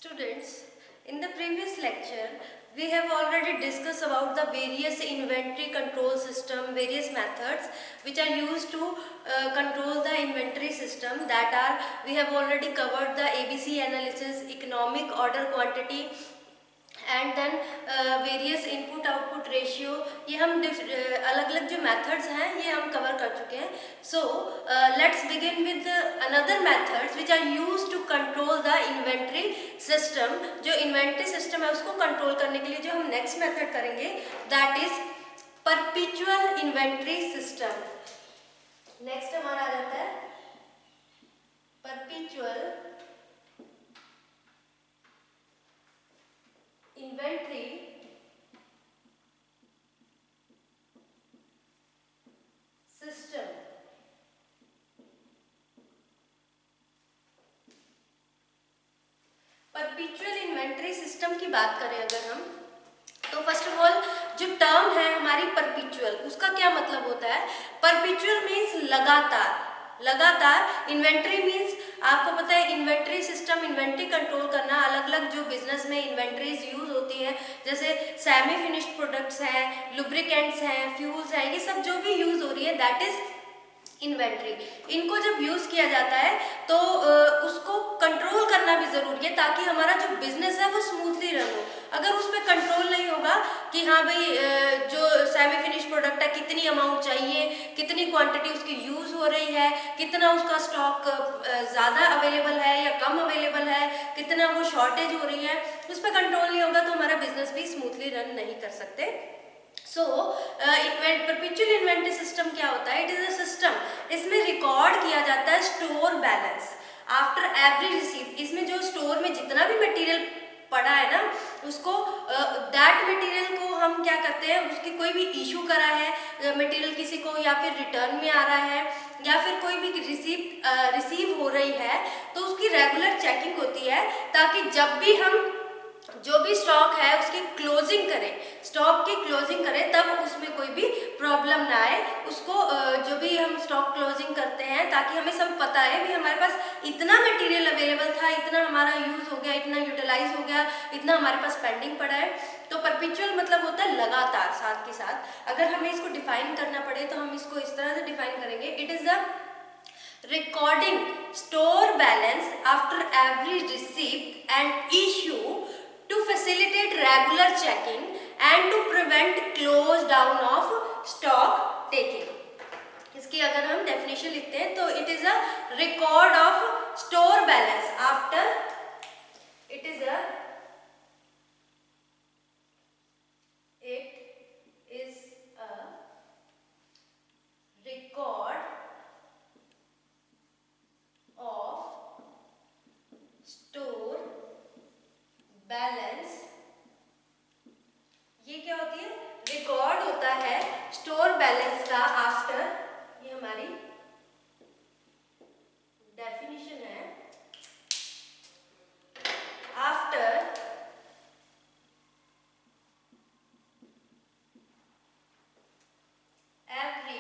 Students, in the previous lecture, we have already discussed about the various inventory control system, various methods which are used to control the inventory system. That are, we have already covered the ABC analysis, economic order quantity, and then various input output ratio. ये हम अलग अलग जो methods हैं ये हम cover कर चुके हैं. So let's begin with another methods which are used to control the inventory system. जो इन्वेंट्री सिस्टम है उसको कंट्रोल करने के लिए जो हम नेक्स्ट मेथड करेंगे that is perpetual inventory system. Next हमारा आ जाता है perpetual inventory system. Perpetual inventory system की बात करें अगर हम, तो फर्स्ट ऑफ ऑल जो टर्म है हमारी परपेचुअल, उसका क्या मतलब होता है. परपेचुअल मीन्स लगातार. लगातार इन्वेंट्री मीन्स आपको पता है इन्वेंट्री सिस्टम, इन्वेंट्री कंट्रोल करना. अलग अलग जो बिजनेस में इन्वेंट्रीज यूज होती हैं जैसे सेमी फिनिश्ड प्रोडक्ट्स हैं, लुब्रिकेंट्स हैं, फ्यूल्स हैं, ये सब जो भी यूज हो रही है दैट इज इन्वेंट्री. इनको जब यूज किया जाता है तो उसको कंट्रोल करना भी जरूरी है ताकि हमारा जो बिजनेस है वो स्मूथली रन हो. अगर उस पर कंट्रोल नहीं होगा कि हाँ भाई जो सेमी फिनिश प्रोडक्ट है कितनी अमाउंट चाहिए, कितनी क्वांटिटी उसकी यूज हो रही है, कितना उसका स्टॉक ज़्यादा अवेलेबल है या कम अवेलेबल है, कितना वो शॉर्टेज हो रही है, उस पर कंट्रोल नहीं होगा तो हमारा बिजनेस भी स्मूथली रन नहीं कर सकते. सो परपेचुअल इन्वेंट्री सिस्टम क्या होता है. इट इज अ सिस्टम, इसमें रिकॉर्ड किया जाता है store balance after every receive. इसमें जो स्टोर में जितना भी मटेरियल पड़ा है ना उसको दैट मटेरियल को हम क्या करते हैं, उसकी कोई भी इशू करा है मटेरियल किसी को या फिर रिटर्न में आ रहा है या फिर कोई भी रिसीव हो रही है तो उसकी रेगुलर चेकिंग होती है ताकि जब भी हम जो भी स्टॉक है उसकी क्लोजिंग करें, स्टॉक की क्लोजिंग करें तब उसमें कोई भी प्रॉब्लम ना आए. उसको जो भी हम स्टॉक क्लोजिंग करते हैं ताकि हमें सब पता है भी हमारे पास इतना मटेरियल अवेलेबल था, इतना हमारा यूज हो गया, इतना यूटिलाइज हो गया, इतना हमारे पास पेंडिंग पड़ा है. तो परपेचुअल मतलब होता है लगातार. साथ के साथ अगर हमें इसको डिफाइन करना पड़े तो हम इसको इस तरह से डिफाइन करेंगे. It is the recording store balance after every receipt and issue to facilitate regular checking and to prevent close down of stock taking. इसकी अगर हम डेफिनेशन लिखते हैं तो it is a record of store balance after, it is a record of store balance. ये क्या होती है, रिकॉर्ड होता है स्टोर बैलेंस का आफ्टर, ये हमारी डेफिनेशन है, after every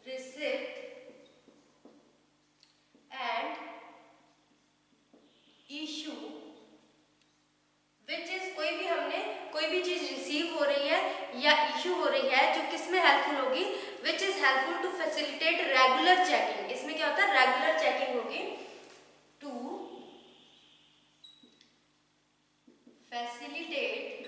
receipt and issue which is कोई भी हमने कोई भी चीज रिसीव हो रही है या इशू हो रही है जो किस में हेल्पफुल होगी, which is helpful to facilitate regular checking. इसमें क्या होता है, रेगुलर चेकिंग होगी. to facilitate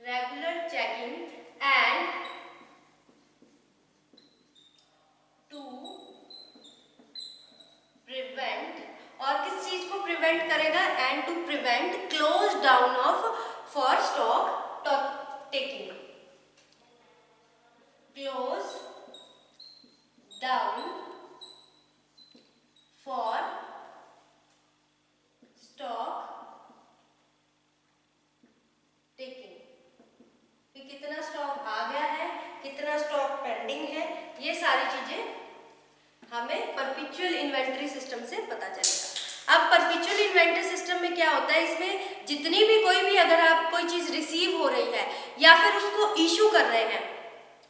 regular checking and to prevent, और किस चीज को प्रिवेंट करेगा, and to prevent close down of for stock taking. Close down for stock taking. कितना स्टॉक आ गया है, कितना स्टॉक पेंडिंग है, ये सारी चीजें हमें परपेचुअल इन्वेंटरी सिस्टम से पता चलेगा। अब परपेचुअल इन्वेंटरी सिस्टम में क्या होता है, इसमें जितनी भी कोई भी अगर आप कोई चीज रिसीव हो रही है या फिर उसको इशू कर रहे हैं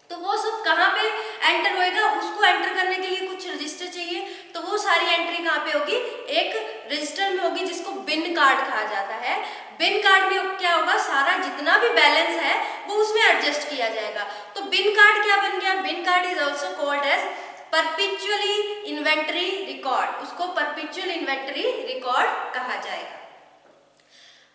तो वो सब कहाँ पे एंटर होएगा, उसको एंटर करने के लिए कुछ रजिस्टर चाहिए, तो वो सारी एंट्री कहाँ पे होगी, एक रजिस्टर में होगी जिसको बिन कार्ड कहा जाता है। बिन कार्ड में क्या होगा, सारा जितना भी बैलेंस है वो उसमें एडजस्ट किया जाएगा। तो बिन कार्ड क्या बन गया, bin card is also called as perpetually inventory record, उसको परपेचुअल इन्वेंटरी रिकॉर्ड कहा जाएगा।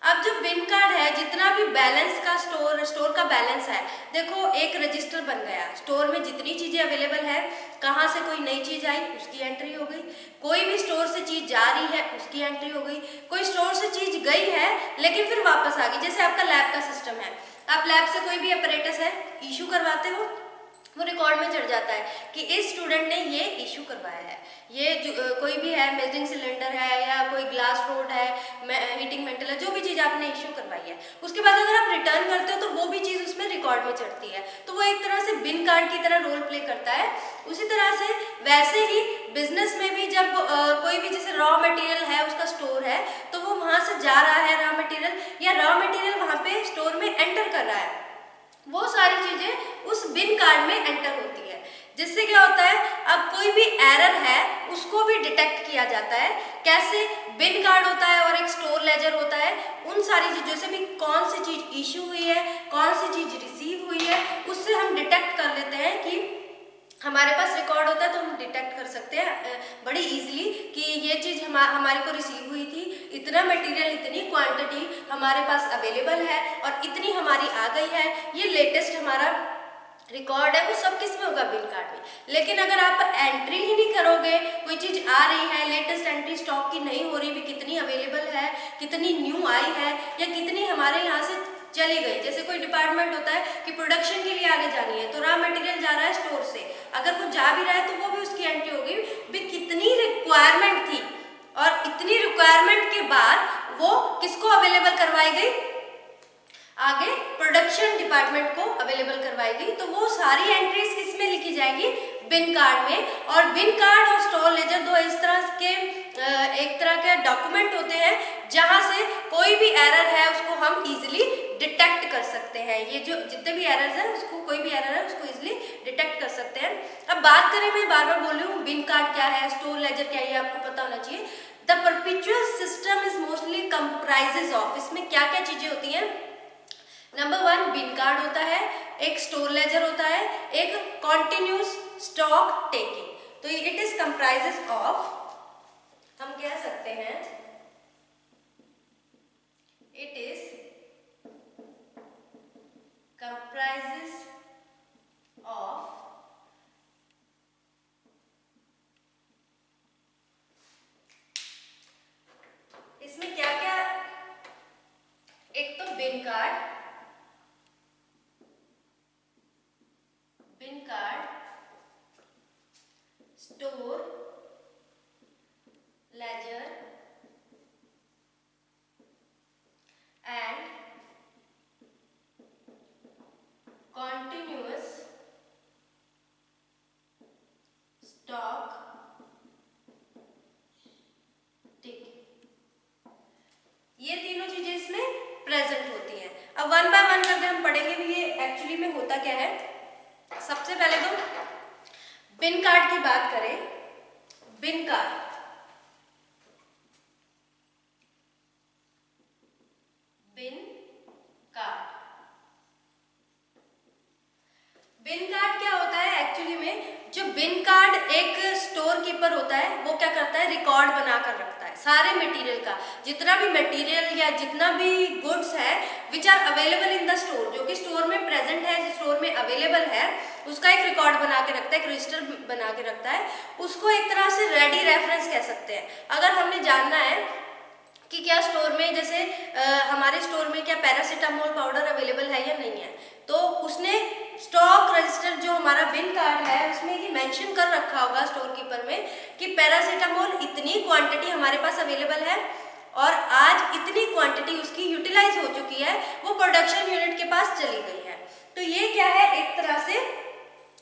अब जो बिन कार्ड है, जितना भी बैलेंस का स्टोर का बैलेंस है, देखो एक रजिस्टर बन गया, स्टोर में जितनी चीजें अवेलेबल है, कहाँ से कोई नई चीज आई उसकी एंट्री हो गई, कोई भी स्टोर से चीज जा रही है उसकी एंट्री हो गई, कोई स्टोर से चीज गई है लेकिन फिर वापस आ गई। जैसे आपका लैब का सिस्टम है, आप लैब से कोई भी अपरेटस है इशू करवाते हो, वो रिकॉर्ड में चढ़ जाता है कि इस स्टूडेंट ने ये इशू करवाया है, ये कोई भी है, मेजरिंग सिलेंडर है या कोई ग्लास रोड है, हीटिंग मेटल है, जो भी चीज़ आपने इशू करवाई है, उसके बाद अगर आप रिटर्न करते हो तो वो भी चीज़ उसमें रिकॉर्ड में चढ़ती है। तो वो एक तरह से बिन कार्ड की तरह रोल प्ले करता है। उसी तरह से वैसे ही बिजनेस में भी जब कोई भी जैसे रॉ मटेरियल है, उसका स्टोर है, तो वो वहाँ से जा रहा है रॉ मटेरियल, या रॉ मटेरियल वहाँ पे स्टोर में एंटर कर रहा है, वो सारी चीजें उस बिन कार्ड में एंटर होती है। जिससे क्या होता है, अब कोई भी एरर है उसको भी डिटेक्ट किया जाता है। कैसे, बिन कार्ड होता है और एक स्टोर लेजर होता है, उन सारी चीजों से भी कौन सी चीज इशू हुई है, कौन सी चीज रिसीव हुई है, उससे हम डिटेक्ट कर लेते हैं कि हमारे पास रिकॉर्ड होता है तो हम डिटेक्ट कर सकते हैं बड़ी इजीली कि ये चीज़ हमारे को रिसीव हुई थी, इतना मटेरियल, इतनी क्वांटिटी हमारे पास अवेलेबल है और इतनी हमारी आ गई है, ये लेटेस्ट हमारा रिकॉर्ड है, वो सब किस में होगा, बिन कार्ड में। लेकिन अगर आप एंट्री ही नहीं करोगे, कोई चीज़ आ रही है, लेटेस्ट एंट्री स्टॉक की नहीं हो रही भी, कितनी अवेलेबल है, कितनी न्यू आई है या कितनी हमारे यहाँ से चली गई। जैसे कोई डिपार्टमेंट होता है कि प्रोडक्शन के लिए आगे जानी है तो रॉ मटेरियल जा रहा है स्टोर से, अगर वो जा भी रहा है तो वो भी उसकी एंट्री होगी भी कितनी रिक्वायरमेंट थी और इतनी रिक्वायरमेंट के बाद वो किसको अवेलेबल करवाई गई, आगे प्रोडक्शन डिपार्टमेंट को अवेलेबल करवाई गई। तो वो सारी एंट्रीज किस में लिखी जाएगी, बिन कार्ड में। और बिन कार्ड और स्टोर लेजर दो इस तरह के एक तरह के डॉक्यूमेंट होते हैं जहां से कोई भी एरर है उसको हम इजीली डिटेक्ट कर सकते हैं। ये जो जितने भी एरर्स हैं उसको, कोई भी एरर है उसको इजीली डिटेक्ट कर सकते हैं। अब बात करें, मैं बार बार बोल रही हूँ, बिन कार्ड क्या है, स्टोर लेजर क्या है, ये आपको पता होना चाहिए। The perpetual system is mostly comprises of, इसमें क्या क्या चीजें होती हैं। नंबर 1 बिन कार्ड होता है, एक स्टोर लेजर होता है, एक कॉन्टिन्यूस स्टॉक टेकिंग। तो इट इज कंप्राइजेस ऑफ, हम कह सकते हैं इट इज कंप्राइजेस ऑफ इसमें क्या क्या, एक तो bin card, store ledger and continuous stock taking, ये तीनों चीजें इसमें प्रेजेंट होती हैं। अब वन बाय वन करके हम पढ़ेंगे भी ये एक्चुअली में होता क्या है। सबसे पहले तो बिन कार्ड की बात करें, बिन कार्ड, बिन कार्ड, बिन कार्ड क्या होता है एक्चुअली में, जो बिन कार्ड एक स्टोर कीपर होता है वो क्या करता है, रिकॉर्ड बनाकर रखता है सारे मटेरियल का, जितना भी मटेरियल या जितना भी गुड्स है which are available in the store, जो कि स्टोर में प्रेजेंट है, स्टोर में अवेलेबल है, उसका एक रिकॉर्ड बना के रखता है, एक रजिस्टर बना के रखता है। उसको एक तरह से रेडी रेफरेंस कह सकते हैं। अगर हमने जानना है कि क्या स्टोर में, जैसे हमारे स्टोर में क्या पैरासीटामोल पाउडर अवेलेबल है या नहीं है, तो उसने स्टॉक रजिस्टर जो हमारा बिन कार्ड है उसमें ये मेंशन कर रखा होगा स्टोर कीपर में कि पैरासीटामोल इतनी क्वांटिटी हमारे पास अवेलेबल है और आज इतनी क्वांटिटी उसकी यूटिलाइज हो चुकी है, वो प्रोडक्शन यूनिट के पास चली गई है। तो ये क्या है, एक तरह से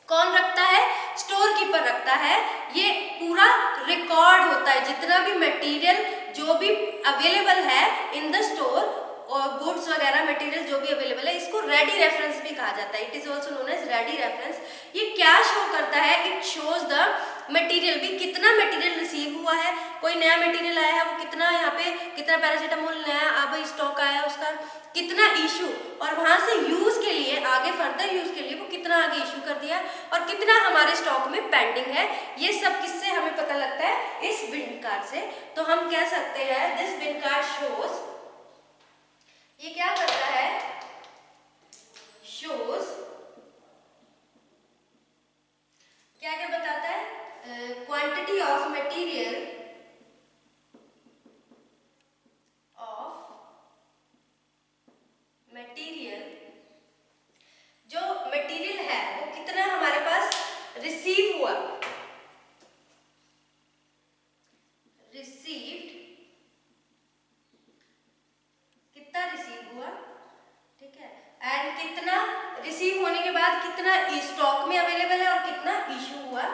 कौन रखता है, स्टोर कीपर रखता है। ये पूरा रिकॉर्ड होता है, जितना भी मटेरियल जो भी अवेलेबल है इन द स्टोर और गुड्स वगैरह मटेरियल जो भी अवेलेबल है, इसको रेडी रेफरेंस भी कहा जाता है। It is also known as ready reference. ये क्या शो करता है? इट शोज द मटेरियल भी, कितना मटेरियल रिसीव हुआ है, कोई नया मटेरियल आया है वो कितना, यहाँ पे कितना पैरासीटामोल नया अब स्टॉक आया उसका कितना इशू, और वहां से यूज के लिए आगे फर्दर यूज के लिए वो कितना आगे इशू कर दिया और कितना हमारे स्टॉक में पेंडिंग है। ये सब किससे हमें पता लगता है? इस बिन कार्ड से। तो हम कह सकते हैं दिस बिन कार्ड शोज, ये क्या करता है? शोज क्या क्या बताता है? क्वांटिटी ऑफ मटेरियल जो मटेरियल है वो कितना हमारे पास रिसीव हुआ, रिसीव्ड कितना रिसीव हुआ, ठीक है, एंड कितना रिसीव होने के बाद कितना स्टॉक में अवेलेबल है और कितना इशू हुआ,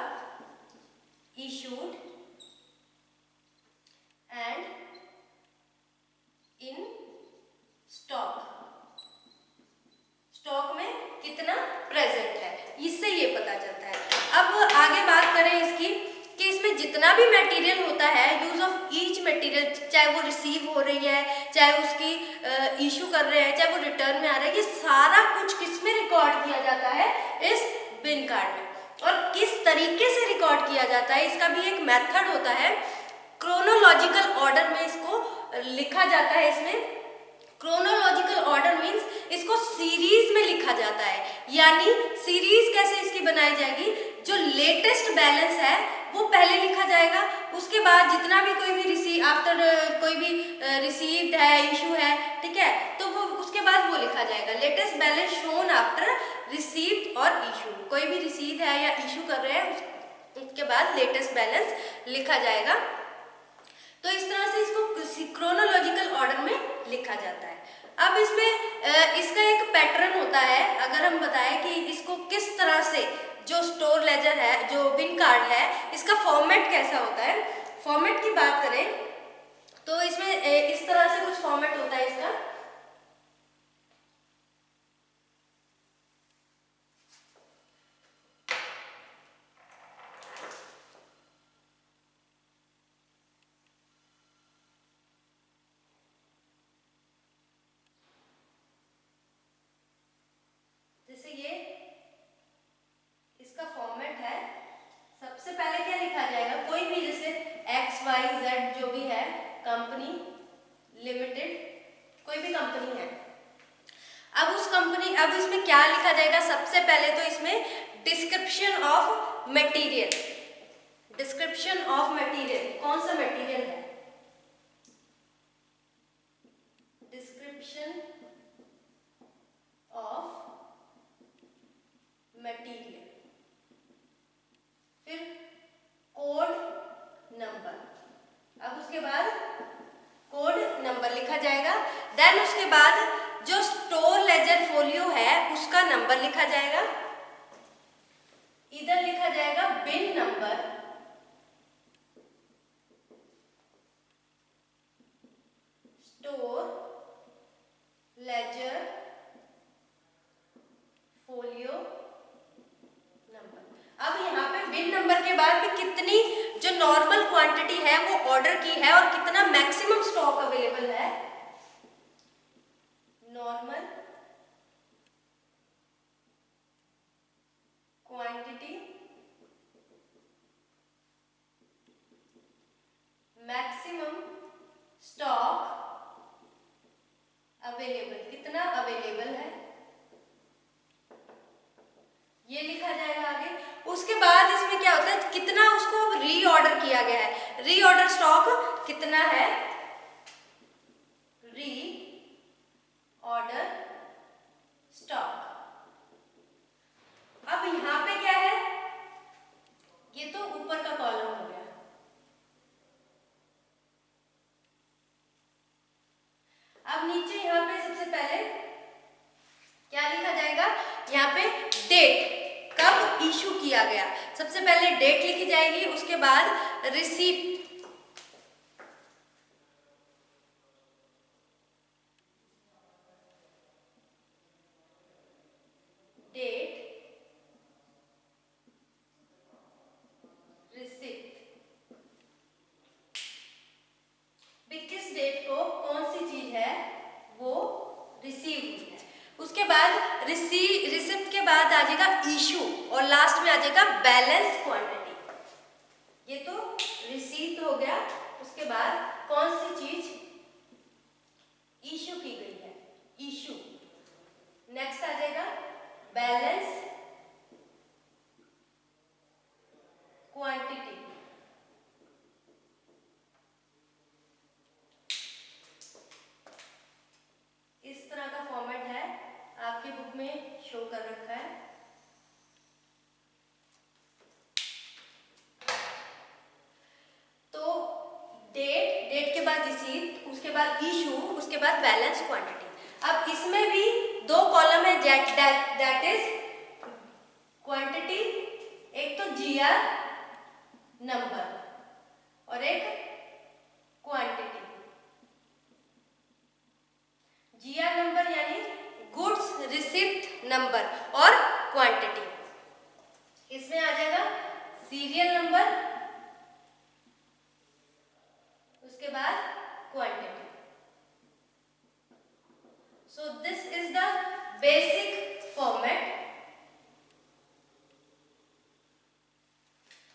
issued, and in stock, stock में कितना प्रेजेंट है, इससे ये पता चलता है। अब आगे बात करें इसकी कि इसमें जितना भी मटेरियल होता है, यूज ऑफ ईच मटेरियल, चाहे वो रिसीव हो रही है, चाहे उसकी इशू कर रहे हैं, चाहे वो रिटर्न में आ रहा है, ये सारा कुछ किस में रिकॉर्ड किया जाता है? इस बिन कार्ड में। और किस तरीके से रिकॉर्ड किया जाता है, इसका भी एक मेथड होता है। क्रोनोलॉजिकल ऑर्डर में इसको लिखा जाता है। इसमें क्रोनोलॉजिकल ऑर्डर मींस इसको सीरीज में लिखा जाता है, यानी सीरीज कैसे इसकी बनाई जाएगी? जो लेटेस्ट बैलेंस है वो पहले लिखा जाएगा, उसके बाद जितना भी कोई भी रिसीव आफ्टर कोई भी रिसीव्ड है, इशू है, ठीक है, तो वो उसके बाद वो लिखा जाएगा latest balance shown after received और इशू। कोई भी रिसीव है या इशू कर रहे हैं उसके बाद लेटेस्ट बैलेंस लिखा जाएगा। तो इस तरह से इसको क्रोनोलॉजिकल ऑर्डर में लिखा जाता है। अब इसमें इसका एक पैटर्न होता है। अगर हम बताएं कि इसको किस तरह से जो स्टोर लेजर है, जो बिन कार्ड है, इसका फॉर्मेट कैसा होता है, फॉर्मेट की बात करें तो इसमें इस तरह से कुछ फॉर्मेट होता है इसका। जैसे ये इसका फॉर्मेट है, सबसे पहले क्या लिखा जाएगा? कोई भी जैसे XYZ जो भी है, कंपनी लिमिटेड, कोई भी कंपनी है, अब उस कंपनी, अब इसमें क्या लिखा जाएगा? सबसे पहले तो इसमें description of material, description of material, कौन सा मटेरियल है, डिस्क्रिप्शन ऑफ मटेरियल, फिर कोड नंबर, अब उसके बाद कोड नंबर लिखा जाएगा। देन उसके बाद जो स्टोर लेजर फोलियो है उसका नंबर लिखा जाएगा, इधर लिखा जाएगा bin number, store ledger folio number. अब यहाँ पे बिन नंबर के बाद में कितनी जो नॉर्मल क्वांटिटी है वो ऑर्डर की है और कितना मैक्सिमम स्टॉक अवेलेबल है, normal quantity, maximum stock available, कितना अवेलेबल है, ये लिखा जाएगा आगे। उसके बाद इसमें क्या होता है? कितना उसको रीऑर्डर किया गया है, रीऑर्डर स्टॉक कितना है, री ऑर्डर स्टॉक। अब यहां पे क्या है? ये तो ऊपर का कॉलम हो गया। अब नीचे यहां पे सबसे पहले क्या लिखा जाएगा? यहाँ पे डेट, कब इशू किया गया। सबसे पहले डेट लिखी जाएगी, उसके बाद रिसीप्ट, डेट, रिसिप्ट, किस डेट को कौन सी चीज है वो रिसीव हुई है। उसके बाद रिसिप्ट के बाद आ जाएगा इशू और लास्ट में आ जाएगा बैलेंस क्वांटिटी। ये तो रिसीव हो गया, उसके बाद कौन सी चीज इशू की गई है, इशू। नेक्स्ट आ जाएगा बैलेंस क्वांटिटी। इस तरह का फॉर्मेट है, आपकी बुक में शो कर रखा है। तो डेट के बाद रिसीप्ट, उसके बाद इशू, उसके बाद बैलेंस क्वांटिटी। अब इसमें भी दो कॉलम है, दैट इज क्वांटिटी, एक तो जीआर नंबर और एक क्वांटिटी। जीआर नंबर यानी गुड्स रिसिप्ट नंबर और क्वांटिटी। इसमें आ जाएगा सीरियल नंबर, उसके बाद quantity. So this is the basic format.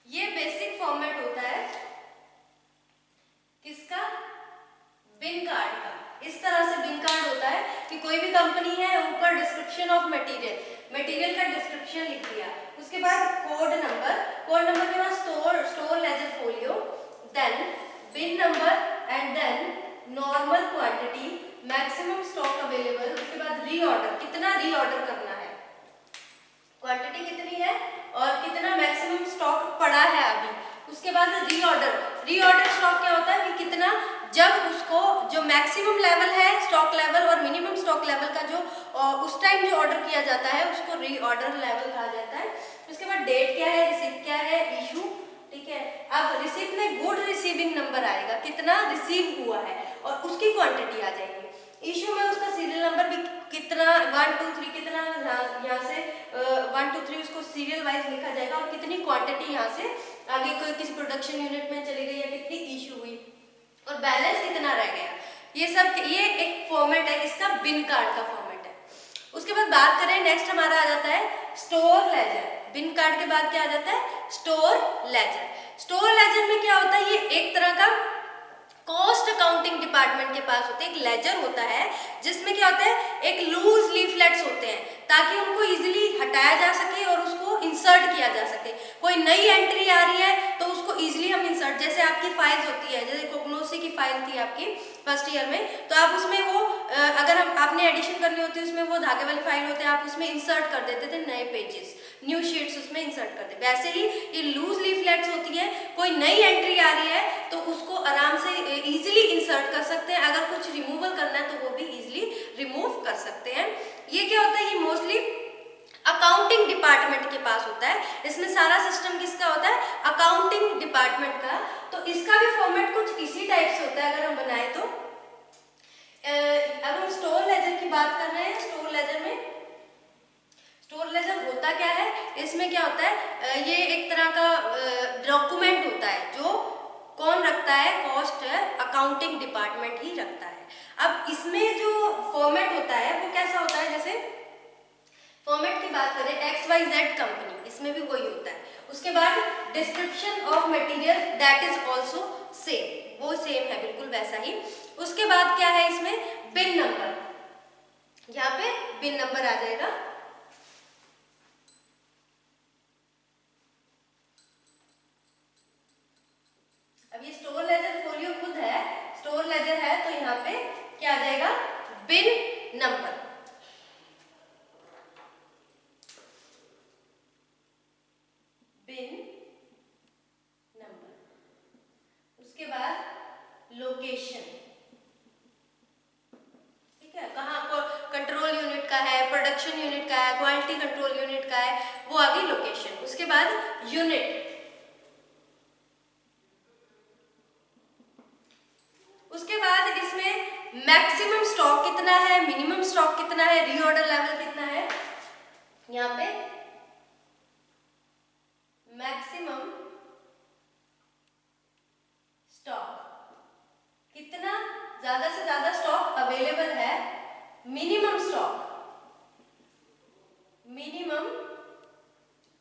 ये बेसिक फॉर्मेट होता है किसका, बिन कार्ड का। इस तरह से बिन कार्ड होता है कि कोई भी कंपनी है, ऊपर डिस्क्रिप्शन ऑफ मटेरियल का डिस्क्रिप्शन लिख दिया, उसके बाद कोड नंबर के बाद store ledger folio, then bin number and then normal quantity, maximum stock available, उसके बाद रीऑर्डर, कितना रीऑर्डर करना है, क्वांटिटी कितनी है और कितना मैक्सिमम स्टॉक पड़ा है अभी, उसके बाद रीऑर्डर स्टॉक क्या होता है कि कितना, जब उसको जो मैक्सिमम लेवल है स्टॉक लेवल और मिनिमम स्टॉक लेवल का जो उस टाइम जो ऑर्डर किया जाता है उसको रीऑर्डर लेवल कहा जाता है। उसके बाद डेट क्या है, रिसिप्ट क्या है, इशू, ठीक है। अब रिसिप्ट में गुड रिसीविंग नंबर आएगा, कितना रिसीव हुआ है और उसकी क्वांटिटी आ जाएगी। इशू में उसका सीरियल नंबर भी कितना, 1 2 3 कितना, यहाँ से 1 2 3 उसको सीरियल वाइज लिखा जाएगा और कितनी क्वांटिटी यहाँ से आगे कोई किसी प्रोडक्शन यूनिट में चली गई या कितनी इशू हुई और बैलेंस कितना रह गया। ये एक फॉर्मेट है, इसका बिन कार्ड का फॉर्मेट है। उसके बाद बात करें, नेक्स्ट हमारा आ जाता है स्टोर लेजर। बिन कार्ड के बाद क्या आ जाता है, स्टोर लेजर। स्टोर लेजर में क्या होता है, ये एक तरह का कॉस्ट अकाउंटिंग डिपार्टमेंट के पास होते हैं, एक लेजर होता है जिसमें क्या होता है, एक लूज लीफलेट्स होते हैं ताकि उनको इजीली हटाया जा सके और उसको इंसर्ट किया जा सके। कोई नई एंट्री आ रही है तो उसको इजीली हम इंसर्ट, जैसे आपकी फाइल्स होती है, जैसे कोग्नोसी की फाइल थी आपकी फर्स्ट ईयर में, तो आप उसमें वो अगर आपने एडिशन करनी होती है उसमें वो धागे वाली फाइल होते हैं, आप उसमें इंसर्ट कर देते थे नए पेजेस, न्यू शीट्स उसमें इंसर्ट करते। वैसे ही ये लूज लीफलेट्स होती है, कोई नई एंट्री आ रही है तो उसको आराम से इजीली इंसर्ट कर सकते हैं, अगर कुछ रिमूवल करना है तो वो भी इजीली रिमूव कर सकते हैं। ये क्या होता है, ये मोस्टली अकाउंटिंग डिपार्टमेंट के पास होता है। इसमें सारा सिस्टम किसका होता है, अकाउंटिंग डिपार्टमेंट का। तो इसका भी फॉर्मेट कुछ इसी टाइप से होता है अगर हम बनाए तो। अब हम स्टोर लेजर की बात कर रहे हैं। स्टोर लेजर होता क्या है, इसमें क्या होता है, ये एक तरह का डॉक्यूमेंट होता है जो कौन रखता है, कॉस्ट अकाउंटिंग डिपार्टमेंट ही रखता है। अब इसमें जो फॉर्मेट होता है वो कैसा होता है, जैसे फॉर्मेट की बात करें XYZ कंपनी, इसमें भी वही होता है। उसके बाद description of material, that is also same, वो सेम है बिल्कुल वैसा ही। उसके बाद क्या है इसमें, बिन नंबर, यहाँ पे बिन नंबर आ जाएगा। अब ये स्टोर लेजर फोलियो खुद है, स्टोर लेजर है, तो यहाँ पे क्या आ जाएगा, बिन नंबर। बिन नंबर, उसके बाद लोकेशन, ठीक है, कहाँ पर कंट्रोल यूनिट का है, प्रोडक्शन यूनिट वो आ गई लोकेशन। उसके बाद यूनिट, उसके बाद इसमें मैक्सिमम स्टॉक कितना है, मिनिमम स्टॉक कितना है, रीऑर्डर लेवल कितना है। यहाँ पे मैक्सिमम स्टॉक कितना, ज्यादा से ज्यादा स्टॉक अवेलेबल है, मिनिमम स्टॉक, मिनिमम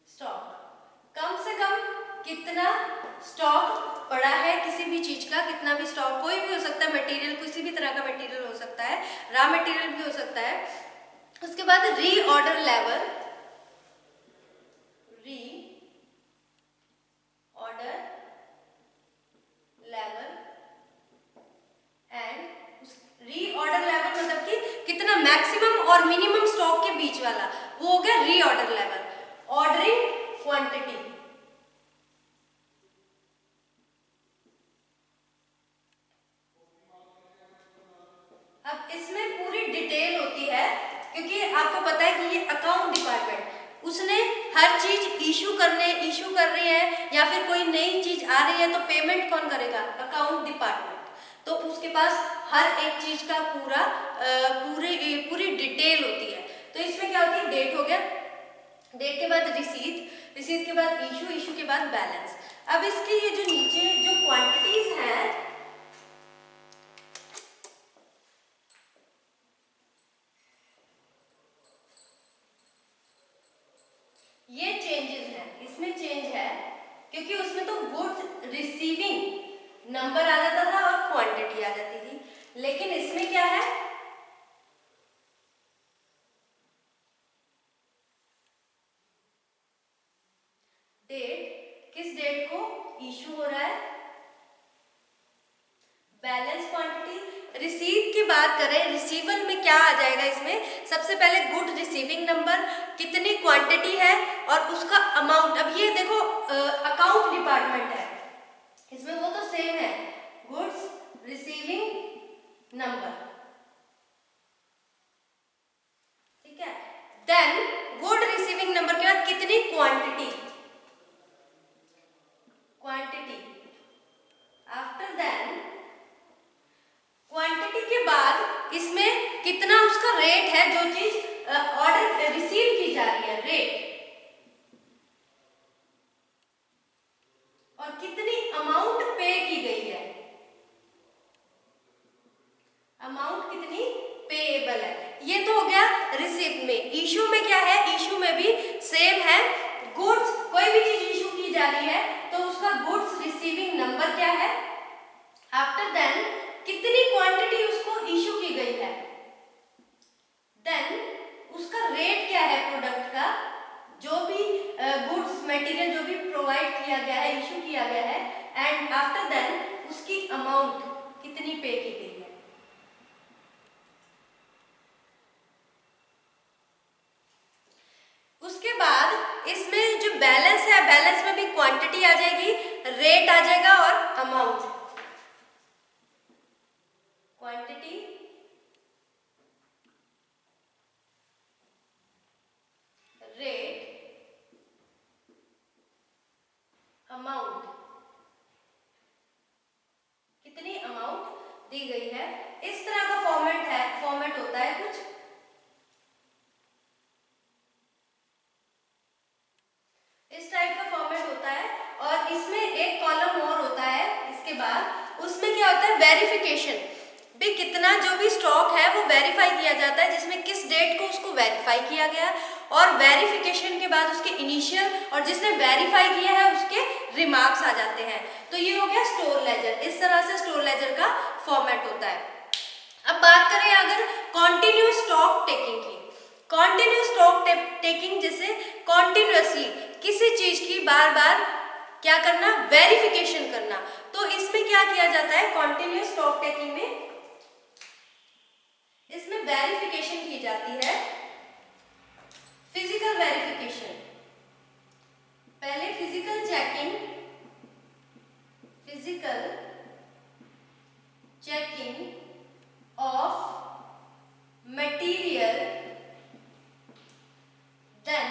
स्टॉक कम से कम कितना स्टॉक पड़ा है किसी भी चीज का, कितना भी स्टॉक, कोई भी हो सकता है मटेरियल, किसी भी तरह का मटेरियल हो सकता है, रॉ मटेरियल भी हो सकता है। उसके बाद reorder level, reorder level and reorder level मतलब कि कितना मैक्सिमम और मिनिमम स्टॉक के बीच वाला, वो हो गया रीऑर्डर लेवल। ऑर्डरिंग क्वांटिटी, अब इसमें पूरी डिटेल होती है क्योंकि आपको पता है कि ये अकाउंट डिपार्टमेंट, उसने हर चीज इशू कर रही है या फिर कोई नई चीज आ रही है तो पेमेंट कौन करेगा, अकाउंट डिपार्टमेंट। तो उसके पास हर एक चीज का पूरी डिटेल होती है। तो इसमें क्या होती है, डेट हो गया, डेट के बाद रिसीट, रिसीट के बाद इशू के बाद बैलेंस। अब इसके ये जो नीचे जो क्वांटिटीज हैं, ये चेंजेस हैं, इसमें चेंज है क्योंकि उसमें तो गुड्स रिसीविंग नंबर आ जाता था और क्वांटिटी आ जाती थी, लेकिन इसमें क्या है, डेट, किस डेट को इशू हो रहा है, बैलेंस क्वांटिटी। रिसीव की बात करें, रिसीवल में क्या आ जाएगा, इसमें सबसे पहले गुड रिसीविंग नंबर, कितनी क्वांटिटी है और उसका अमाउंट। अब ये देखो अकाउंट डिपार्टमेंट है, इसमें वो तो सेम है, गुड्स रिसीविंग नंबर, ठीक है। देन गुड रिसीविंग नंबर के बाद कितनी quantity, quantity. After then quantity के बाद इसमें कितना उसका रेट है, जो चीज ऑर्डर रिसीव की जा रही है, रेट, और कितनी अमाउंट पे की गई है, अमाउंट कितनी पेएबल है। ये तो हो गया रिसीप्ट में। इशू में क्या है, इशू में भी सेम है, गुड्स, कोई भी चीज इशू की जा रही है तो उसका गुड्स रिसीविंग नंबर क्या है, आफ्टर देन कितनी क्वांटिटी उसको इशू की गई है, देन उसका रेट क्या है प्रोडक्ट का, जो भी गुड्स मटेरियल जो भी प्रोवाइड किया गया है, इशू किया गया है, एंड आफ्टर देन उसकी अमाउंट कितनी पे की गई है। उसके बाद इसमें जो बैलेंस है, बैलेंस में भी क्वांटिटी आ जाएगी, रेट आ जाएगा और अमाउंट, क्वांटिटी, रेट, अमाउंट, कितनी अमाउंट दी गई है। इस तरह का फॉर्मेट होता है कुछ, इस टाइप का फॉर्मेट होता है। और इसमें एक कॉलम और होता है इसके बाद, उसमें क्या होता है, वेरिफिकेशन भी, कितना जो भी स्टॉक है वो वेरीफाई किया जाता है, जिसमें किस डेट को उसको वेरीफाई किया गया, और वेरिफिकेशन के बाद उसके इनिशियल और जिसने वेरीफाई किया है उसके रिमार्क्स आ जाते हैं। तो ये हो गया स्टोर लेजर, इस तरह से स्टोर लेजर का फॉर्मेट होता है। अब बात करें अगर कॉन्टिन्यूस स्टॉक टेकिंग की, कॉन्टिन्यूस स्टॉक टेकिंग जैसे कॉन्टिन्यूसली किसी चीज की बार बार क्या करना, वेरिफिकेशन करना। तो इसमें क्या किया जाता है, कॉन्टिन्यूस स्टॉक टेकिंग में इसमें वेरिफिकेशन की जाती है, फिजिकल वेरिफिकेशन, पहले physical checking, physical checking of material, then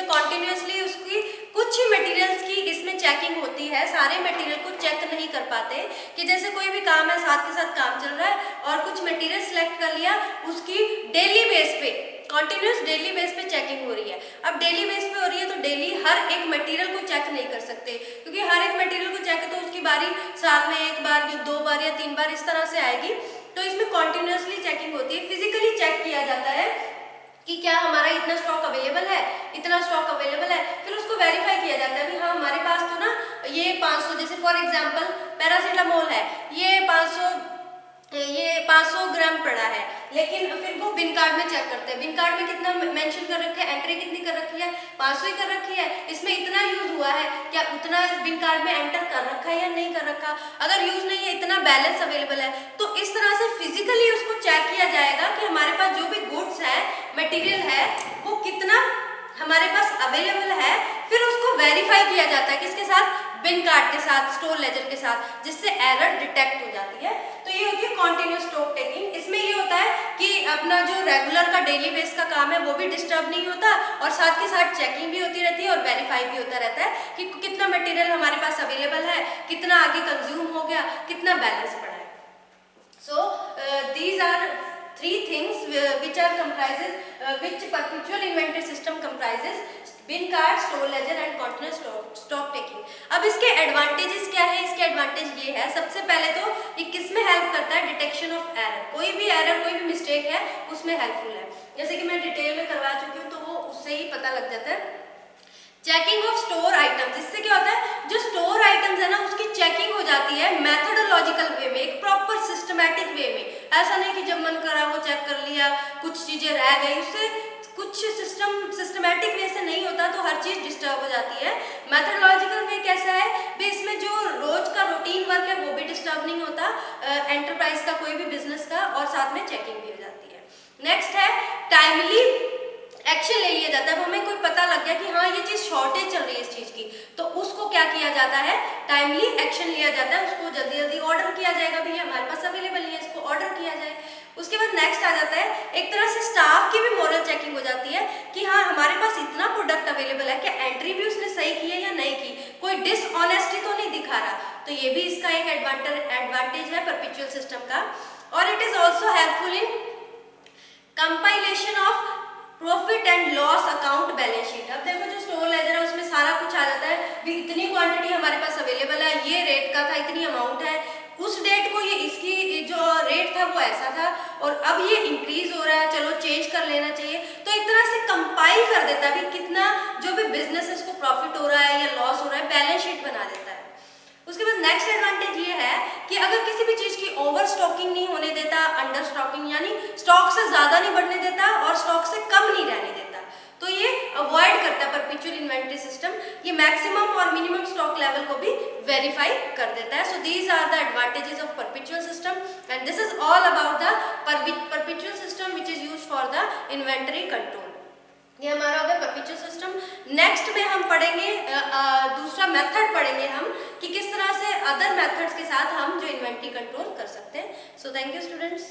continuously उसकी कुछ ही मटेरियल्स की इसमें चेकिंग होती है, सारे मटेरियल को चेक नहीं कर पाते कि जैसे कोई भी काम है साथ के साथ काम चल रहा है और कुछ मटेरियल सेलेक्ट कर लिया, उसकी डेली बेस पे कॉन्टिन्यूस डेली बेस पे चेकिंग हो रही है। अब डेली बेस पे हो रही है तो डेली हर एक मटेरियल को चेक नहीं कर सकते, क्योंकि हर एक मटेरियल को चेक तो उसकी बारी साल में एक बार या 2 बार या 3 बार इस तरह से आएगी। तो इसमें कॉन्टिन्यूसली चेकिंग होती है, फिजिकली चेक किया जाता है कि क्या हमारा इतना स्टॉक अवेलेबल है, इतना स्टॉक अवेलेबल है, फिर उसको वेरीफाई किया जाता है कि हाँ हमारे पास तो ना ये 500, जैसे फॉर एग्जांपल पैरासीटामोल है, ये 500 ग्राम पड़ा है, लेकिन फिर वो बिन कार्ड में चेक करते हैं, बिन कार्ड में कितना मेंशन कर रखा है, एंट्री कितनी कर रखी है, 500 ही कर रखी है, इसमें इतना यूज हुआ है, क्या उतना बिन कार्ड में एंटर कर रखा है या नहीं कर रखा, अगर यूज नहीं है इतना बैलेंस अवेलेबल है। तो इस तरह से फिजिकली उसको चेक किया जाएगा कि हमारे पास जो भी गुड्स है, मटेरियल है, वो कितना हमारे पास अवेलेबल है, फिर उसको वेरीफाई किया जाता है किसके साथ, बिन कार्ड के साथ, स्टोर लेजर के साथ, जिससे एरर डिटेक्ट हो जाती है। तो ये होती है कॉन्टिन्यूस स्टॉक टेकिंग। इसमें ये होता है कि अपना जो रेगुलर का डेली बेस का काम है वो भी डिस्टर्ब नहीं होता और साथ के साथ चेकिंग भी होती रहती है और वेरीफाई भी होता रहता है कि कितना मटेरियल हमारे पास अवेलेबल है, कितना आगे कंज्यूम हो गया, कितना बैलेंस पड़ा है। So these are 3 things which are comprises which perpetual inventory system comprises: bin card, store ledger and continuous stock taking। अब इसके एडवांटेजेस क्या है? इसके एडवांटेज ये है, सबसे पहले तो ये किस में हेल्प करता है, डिटेक्शन ऑफ एरर, कोई भी एरर कोई भी मिस्टेक है उसमें हेल्पफुल है, जैसे कि मैं डिटेल में करवा चुकी हूँ तो वो उससे ही पता लग जाता है। चेकिंग ऑफ स्टोर आइटम्स, इससे क्या होता है, जो स्टोर आइटम्स है ना उसकी चेकिंग हो जाती है मेथोडोलॉजिकल वे में, एक प्रॉपर सिस्टमैटिक वे में, ऐसा नहीं कि जब मन करा वो चेक कर लिया, कुछ चीजें रह गई, उससे कुछ सिस्टमेटिक वे से नहीं होता तो हर चीज डिस्टर्ब हो जाती है। मेथोडोलॉजिकल वे कैसा है भी, इसमें जो रोज का रूटीन वर्क है वो भी डिस्टर्ब नहीं होता, एंटरप्राइज का कोई भी बिजनेस का, और साथ में चेकिंग भी हो जाती है। नेक्स्ट है टाइमली एक्शन ले लिया जाता है। अब हमें कोई पता लग गया कि हाँ ये चीज शॉर्टेज चल रही है इस चीज की, तो उसको क्या किया जाता है, टाइमली एक्शन लिया जाता है, उसको जल्दी जल्दी ऑर्डर किया जाएगा, भैया हमारे पास अवेलेबल नहीं है, इसको ऑर्डर किया जाए। उसके बाद नेक्स्ट आ जाता है, एक तरह से स्टाफ की भी मोरल चेकिंग हो जाती है कि हाँ हमारे पास इतना प्रोडक्ट अवेलेबल है, क्या एंट्री भी उसने सही की है या नहीं की, कोई डिसऑनेस्टी तो नहीं दिखा रहा, तो ये भी इसका एक एडवांटेज है परपेचुअल सिस्टम का। और it is also helpful in compilation of profit and loss account balance sheet. अब देखो जो स्टोर लेजर है उसमें सारा कुछ आ जाता है भी, इतनी क्वांटिटी हमारे पास अवेलेबल है, ये रेट का था, इतनी अमाउंट है, उस डेट को ये इसकी जो रेट था वो ऐसा था और अब ये इंक्रीज हो रहा है, चलो चेंज कर लेना चाहिए। तो एक तरह से कंपाइल कर देता है भी कितना जो भी बिजनेस है उसको प्रॉफिट हो रहा है या लॉस हो रहा है, बैलेंस शीट बना देता है। उसके बाद नेक्स्ट एडवांटेज ये है कि अगर किसी भी चीज की ओवर स्टॉकिंग नहीं होने देता, अंडर स्टॉकिंग यानी स्टॉक से ज्यादा नहीं बढ़ने देता और स्टॉक से कम नहीं रहने देता, तो ये अवॉइड करता है परपेचुअल इन्वेंटरी सिस्टम, ये मैक्सिमम और मिनिमम स्टॉक लेवल को भी वेरीफाई कर देता है। So these are the advantages of perpetual system and this is all about the perpetual system which is used for the inventory control. ये हमारा हो गया परपेचुअल सिस्टम। नेक्स्ट में हम पढ़ेंगे दूसरा मेथड पढ़ेंगे हम कि किस तरह से अदर मेथड्स के साथ हम जो इन्वेंटरी कंट्रोल कर सकते हैं। So thank you students.